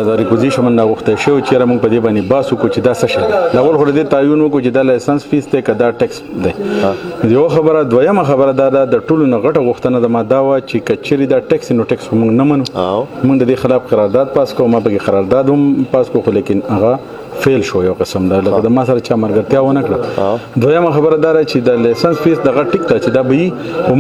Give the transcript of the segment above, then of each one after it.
د ریکوزیشن من غوښته شو چې موږ په دې باندې باسو کو چې دا څه شي دا ول خو دې تعین وکړو چې دا لایسنس فیس ته کدا ټیکس دی یو خبره دویمه خبره دا د ټولو نه غټه غوښتنه د ما دا و چې کچري دا ټیکس نو ټیکس موږ نه منو موږ د دې خلاف قرارداد پاس کوو ما به قرارداد هم پاس کوو لیکن هغه فیل شو یو قسم دا لکه د ما سره چا مرګرتیا ونه کړه دویمه خبره دا چې د لایسنس فیس دغه ټیک ته چې دا به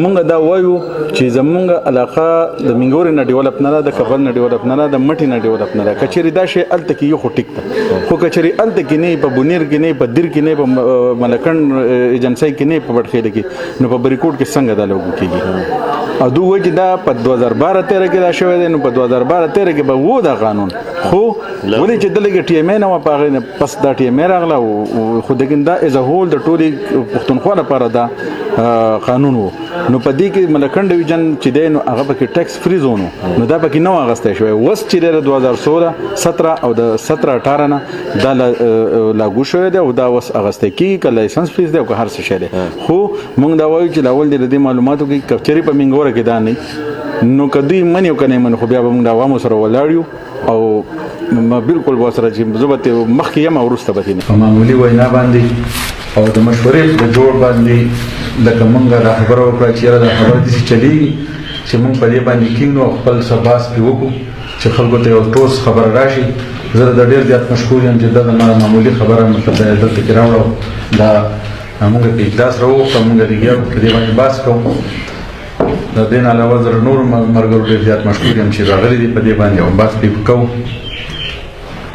موږ دا وایو چې زمونږ علاقه د منګوري نه ډیولپ نه د کفن نه ډیولپ نه د مټي نه ډیولپ نه کچري دا شی الته کې یو ټیک ته خو کچري الته کې نه په بونیر کې نه په دیر کې نه په ملکن ایجنسی کې نه په وړخېل کې نو په بریکوټ کې څنګه دا لوګو کېږي او دوی چې دا په 2012-13 کې دا شوی دی نو په 2012-13 کې به وو دا قانون خو ولې چې دلته ټي ام نه پاغه پس دا ټي ام راغله خو دګین دا از ا هول د ټولي پښتونخوا لپاره دا قانون وو نو په دې کې ملکن ډیویژن چې دی نو هغه پکې ټیکس فری زون نو دا پکې نو اغسته شوی وس چې د 2016 17 او د 17-18 نه دا لاګو شوی دی او دا وس اغسته کی ک لایسنس فیس دی او هر څه شی دی خو موږ دا وایو چې لاول د معلوماتو کې کچري په منګوره کې دا نه نو کدی منیو کنه من خو بیا موږ دا وامو سره ولاړیو او ما بالکل وسره چې زبته مخکې یم ورسته به نه معمولی وینا باندې او د مشورې د جوړ باندې لکه موږ دا خبره وکړه چې دا خبره دي چې چلیږي چې موږ په دې باندې کینو خپل سباس په وکړو چې خلکو ته یو ټوس خبر راشي زه د ډېر زیات مشکور یم چې دا معمولی خبره مطلب دلته کې راوړو دا موږ په اجلاس راوړو موږ دې باندې باس کوو د دې نه علاوه زه نور مرګرو ډېر زیات مشکور یم چې راغلي دي په دې باندې او باس پې کوو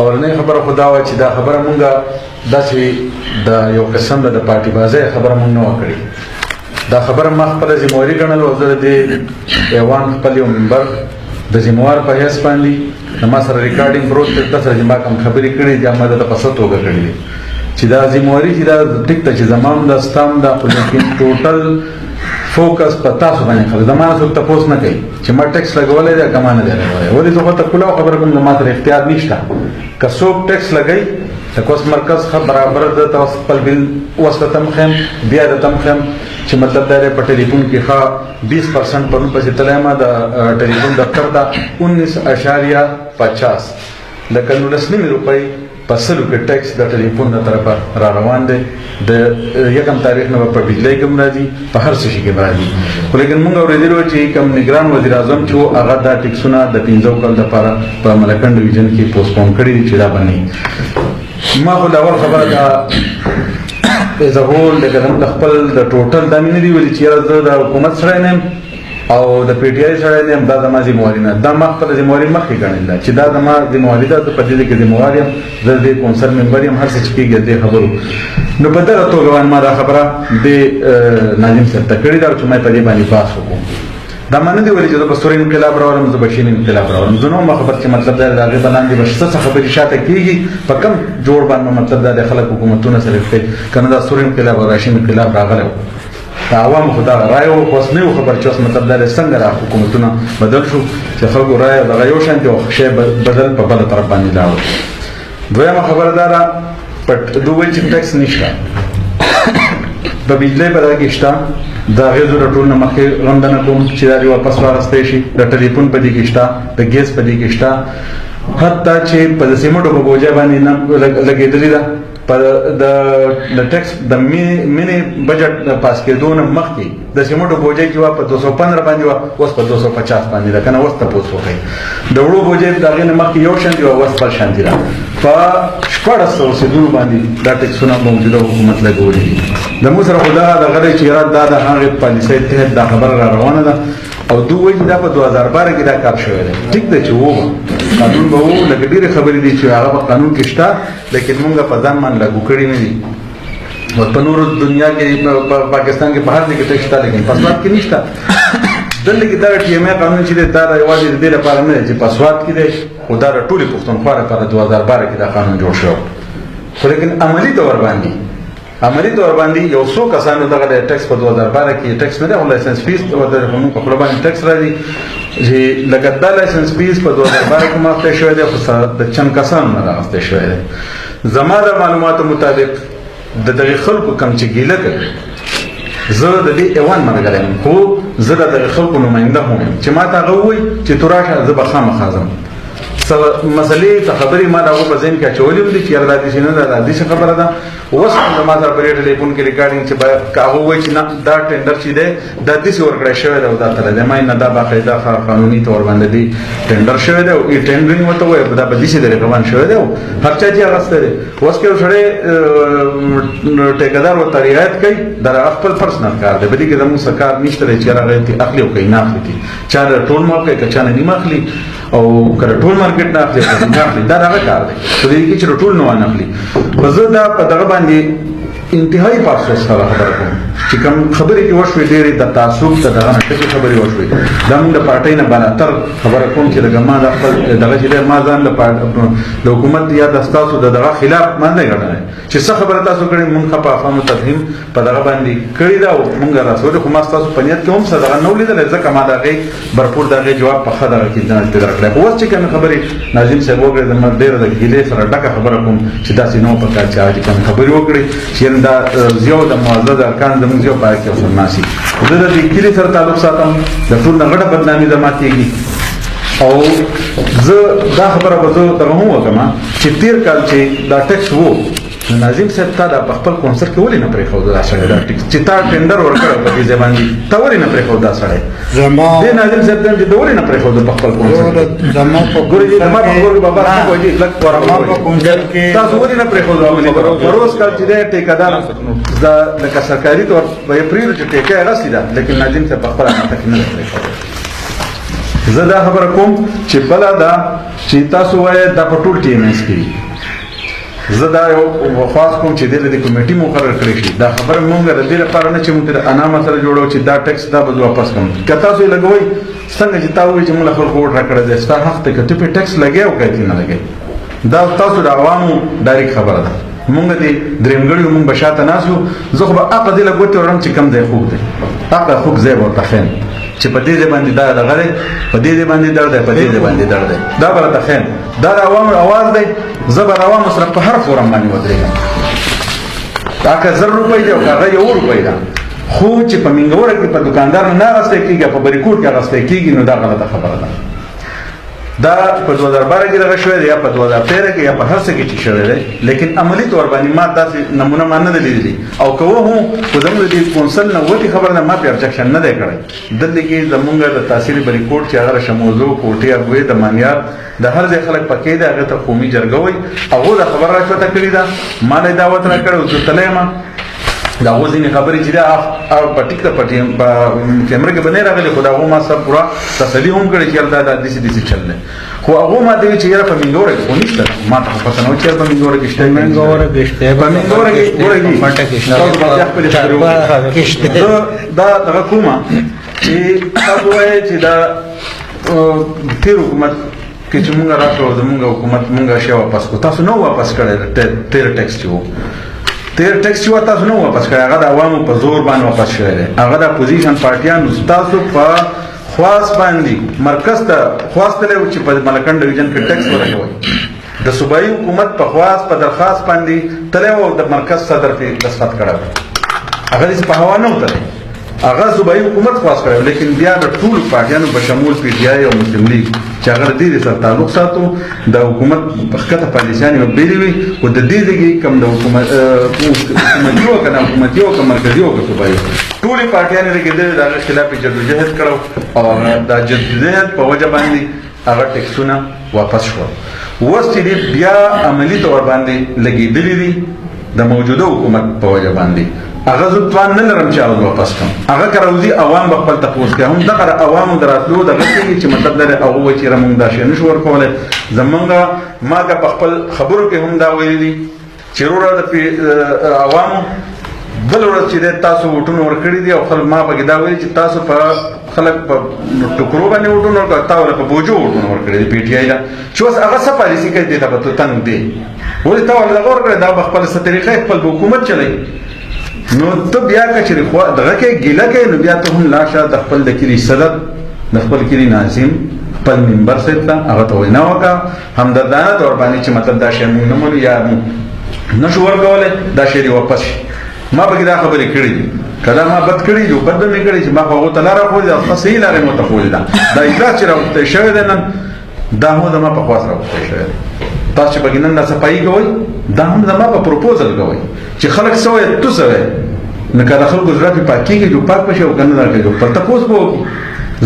اولنۍ خبره خو دا وه چې دا خبره مونږ داسې د یو قسم د پارټي بازۍ خبره مونږ نه وه کړې دا خبره ما خپله ذمواري ګڼله او زه د دې ایوان خپل یو ممبر د ذموار په حیث باندې د ما سره ریکارډینګ پروت دی ده سره چې ما کوم خبرې کړې دي ما دته په څه توګه کړې دي چې دا ذمواري چې دا ټیک ته چې زما هم دا ستا هم دا خو لیکن ټوټل فوکس په تاسو باندې خبره زمانه څوک تاسو نه کوي چې ما ټیکس لګولې ده کما نه دی لګولې ولې زه ته کله خبره کوم ما ته اختیار نشته که څوک ټیکس لګای د کوس مرکز خبر برابر د تاسو خپل بل وسته تمخم بیا د تمخم چې مطلب دا په ټلیفون کې ښه 20% په نوم پسې تلایما د ټلیفون دفتر دا 19.50 لکه 19 روپۍ په سلو کې ټیکس د ټلیفون نه طرفه را روان دی د یکم تاریخ نه په بجلی کې راځي په هر څه کې راځي خو لیکن موږ اورېدلو چې کوم نگران وزیر اعظم چې هغه دا ټیکسونه د 15 کال لپاره په ملکن ډیویژن کې پوسټپون کړي چې دا باندې ما خو دا اول خبره دا از ا هول د خپل د ټوټل د مینې دی ولې چې د حکومت سره نه او د پی ټی آی سره نه دا د ما ذمہواری نه دا ما خپل ذمہواری مخکې ګڼل چې دا د ما ذمہواری ده په دې کې ذمہواری هم د کونسل ممبر هم هر څه چې کېږي د خبرو نو په دغه توګه ما دا خبره د ناظم صاحب ته کړې دا چې ما په دې باندې باس وکړم دا معنی دی ولې چې د بستور انقلاب راوړم د بشین انقلاب راوړم زه نو خبر چې مطلب دا د هغه باندې بشته خبرې شاته کېږي په کم جوړ باندې مطلب دا د خلک حکومتونه سره کوي کنه دا بستور انقلاب او راشین انقلاب راغلی دا عوام خدا رائے او اوس نه خبر چې اوس مطلب دا څنګه را حکومتونه بدل شو چې خلکو رائے دغه یو شان دی شی بدل په بل طرف باندې لاړ دویمه خبره دا په دوی چې ټیکس نشته د بجلی په دغه کې شته دا غیزو د ټول نه مخکې غندنه کوم چې دا واپس راستې شي د ټلیفون په دې کې شته د ګیس په دې کې شته حتی چې په سیمټو په بوجا باندې نه لګېدلې ده پر د ټیکس د مینی بجټ پاس کېدو نه مخکې د سیمټو بوجا چې په 215 باندې اوس په 250 باندې ده کنه اوس تاسو وکړئ د وړو بوجا دغه نه مخکې یو شان دی او اوس بل شان دی په 1400 سیدو باندې دا ټیکسونه موجوده حکومت لګولې د مو سره خدا د غړي چې رات دا د هغه پالیسۍ ته دا خبر را روانه ده او دوی دا په 2012 کې دا کار شوی دی ټیک ده چې وو قانون به وو لکه ډېرې خبرې دي چې هغه په قانون کې شته لیکن موږ په ځان باندې لاګو کړي نه دي په نورو دنیا کې په پاکستان کې په هر ځای کې ټیکس شته لیکن په سواد کې نشته دلته کې دا ټي ام قانون چې دا یوازې د دې لپاره نه چې په سواد کې دی خو دا ټولې پښتونخوا لپاره 2012 کې دا قانون جوړ شو خو لیکن عملی طور باندې یو څو کسانو دغه د ټیکس په 2012 کې ټیکس نه دی او لایسنس فیس او د قانون په خپل باندې ټیکس راځي چې لکه دا لایسنس فیس په 2012 کې ماخته شوی دی خو د چند کسانو نه راغسته شوی دی زما د معلوماتو مطابق د دغه خلکو کم چې ګیله کوي زه د دې ایوان مرګل یم خو زه د دغه خلکو نماینده هم یم چې ما ته هغه ووایي چې تو راشه زه به خامخا ځم مسلې ته خبرې ما دا په ذهن کې اچولې دي چې یاره دا نه ده د دې خبره ده اوس هم ما سره په ټلیفون کې ریکارډینګ چې کاغه وایي چې نه دا ټینډر چې دی دا د څه ورکړی شوی دی او دا تل دی ما نه دا باقاعده قانوني تور باندې دی ټینډر شوی دی او ټینډرینګ وته وایي دا په دې څه دی روان شوی دی هر چا چې هغه ستاره اوس کې سره ټیکدار او رعایت کوي دا خپل پرسنل کار دی بلکې زموږ سرکار نشته چې راغی ته اخلي او کوي نه اخلي چا ټول موقع کې چا نه اخلي او کله ټول مارکیټ نه اخلي دا هغه کار دی په دې کې چې ټول نه اخلي وزه دا په دغه باندې انتهایی پاسو سره خبره کوم چې کوم خبرې کې وشوي ډېرې د تعصب ته دغه نشته خبرې وشوي دا موږ د پارټۍ نه بالاتر خبره کوم چې دغه ما د خپل دغه چې ما ځان د حکومت یا د تاسو دغه خلاف ما نه غواړم چې څه خبره تاسو کړې موږ په افهام تفهیم په دغه باندې کړی دا او موږ راځو خو ما تاسو په نیت کې هم څه دغه نو لیدل ځکه ما دغه برپور دغه جواب په خدای کې ځان ته درکړم اوس چې کوم خبرې ناظم صاحب وګړي د ډېر د ګیلې سره ډکه خبره کوم چې دا سينو په کار چې کوم خبرې وکړي چې دا زیو د معزز ارکان د موږ یو پای کې فرماسي د دې کلی سره تعلق ساتم د ټول نغړه بدنامي د ماتيږي او زه دا خبره وځو ته هم وکم چې تیر کال چې دا ټیکس وو ناظم صاحب تا د خپل کونسل کې ولې نه پرې خو دا سره دا ټیکس چې تا ټینډر ورکړ په دې ځبان دي تا ولې نه پرې خو دا سره زما د ناظم صاحب د ولې نه پرې خو د خپل کونسل زما په ګوري زما په ګوري بابا کو دي لک ورما په کونسل کې تاسو ولې نه پرې خو دا عملي روز کال چې د ټیکادار دا لکه سرکاري تور په اپریل چې ټیکه غسي ده لیکن ناظم صاحب خپل نه تکنه پرې خو زه دا خبره کوم چې بل دا چې تاسو وایي دا په ټول ټیم اس کې زه دا یو خاص کوم چې د کمیټې مقرر کړی شي دا خبره مونږ د دې لپاره نه چې مونږ د انا مسله جوړو چې دا ټیکس دا به واپس کوم کته تاسو لګوي څنګه چې تاسو چې موږ خپل کوډ راکړی دی ستا حق ته کته په ټیکس لګي او کوي نه لګي دا تاسو د عوامو ډایرکټ خبره ده مونږ دې درېمګړیو مونږ بشاته ناسو زه خو به اقا دې لګوتې ورم چې کم ځای خوب دی اقا خوب ځای ورته خیم چې په دې باندې دا دغه دی په دې باندې درد دی په دې باندې درد دی دا برته خیم دا د عوامو आवाज دی زبر عوام سره په هر فورم باندې ودرېږم دا که 1000 روپۍ دی او هغه 1 روپۍ ده خو چې په منګوره کې په دکاندار نه راستي کیږي په بریکوټ کې راستي کیږي نو دا غلطه خبره ده دا په 2012 کې دغه شوی دی یا په 2013 کې یا په هر څه کې چې شوی دی لیکن عملی تور باندې ما داسې نمونه ما نه لیدلی او کوه هم خو زموږ د کونسل نه وتی خبره نه ما په ابجکشن نه دی کړی دلته کې زموږ د تحصیل بریکوټ چې هغه شموزو کوټي اګوي د مانیار د هر ځای خلک پکې دی هغه ته قومي جرګه وي هغه د خبر راځه ته کړی دا ما له دعوت را کړو چې تلېما دا غوځینې خبرې چې دا په ټیک ته پټي په کیمرې کې باندې راغلي خو دا هغه ما سره پورا تسلی هم کړی چې دا د دې چل نه خو هغه ما دې چې یاره په منګوره کې ونیشته ما ته پته نه چې په منګوره کې شته منګوره کې شته په منګوره کې ورګي پټه کې شته دا دغه کومه چې تاسو وایي چې دا تیر حکومت کې چې مونږ راځو زمونږ حکومت مونږه شی واپس کو تاسو نو واپس کړی تیر ټیکس چې وو تیر ټیکس چې تاسو نو واپس کړی هغه د عوامو په زور باندې واپس شوی دی هغه د اپوزیشن پارټیانو تاسو په خواص باندې مرکز ته خواص ته چې په ملکن ډیویژن کې ټیکس ورکوي د صوبایي حکومت په خواص په درخواست باندې تلو او د مرکز صدر په دستخط کړو هغه دې په هوا نه وتلی هغه صوبایي حکومت خواص کړو لیکن بیا د ټول پارټیانو په شمول پی ټی آی او مسلم لیگ چې هغه دې سره تعلق ساتو د حکومت په خطه پالیسیانو بیلوي او د دې دغه کم د حکومت یو کنه حکومت یو کوم مرکزي او صوبایي ټول پارټیانو کې د خلاف جدوجہد کړو او د جدوجہد په وجه باندې هغه ټیکسونه واپس شو اوس چې بیا عملی تور باندې لګېدلې دي د موجوده حکومت په وجه باندې هغه ځوان نه لرم چې هغه واپس کوم هغه کراوزي عوام خپل تاسو کې هم دغه عوامو دراتلو دغه چې مطلب لري هغه چې رمون دا شي نشو ورکوله زمونږه ما په خپل خبرو کې هم دا ویلي چې وروره د عوامو بل ورځ چې تاسو وټونه ورکړي دي او خپل ما به دا ویلي چې تاسو په خلک په ټکرو باندې وټونه ورکړي تاسو په بوجو وټونه ورکړي دي پی ټی آی دا چې اوس هغه څه پالیسي کوي دا به تنګ دي ولې تاسو دا ورکړي دا په خپل طریقې خپل حکومت چلای نو ته بیا کچری خو دغه کې ګیله کې نو بیا ته هم لاشه د خپل د کلی صدر د خپل کلی ناظم خپل منبر سره هغه ته وینا وکړه همدردانه تور باندې چې مطلب دا شی مونږ نه مونږ یا نشو ورکوله دا شی واپس ما به دا خبرې کړې کله ما بد کړی جو بد نه کړی چې ما هغه ته لاره خو دا صحیح لاره مو ته خو دا اجازه چې راوته شوی ده نن دا هم زما په خواست راوښتی شوی دی تاسو چې پکې نن دا صفایي کوئ دا هم زما په پروپوزل کوئ چې خلک څه وایي تو څه وایي نو که د خلکو زړه پرې پاکېږي جو پاک به شي او که نه درکېږي پر تپوس به وکړي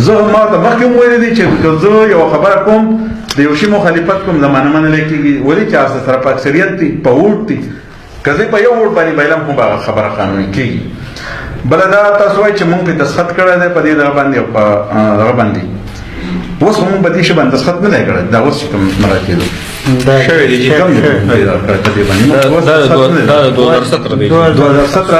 زه ما ته مخکې هم ویلی دي چې که زه یوه خبره کوم د یو شي مخالفت کوم زمانه منلی کېږي ولې چې هغه سره په اکثریت دي په ووټ دي که زه په یو ووټ باندې بایلم خو به هغه خبره قانوني کېږي بله دا تاسو وایئ چې مونږ پرې دستخط کړی دی په دې دغه باندې او په دغه باندې اوس خو مونږ په دې شي باندې دستخط نه دی کړی دا اوس چې کوم نه راکېدو شوی دی چې کوم دی کړی په دې باندې 2017 2017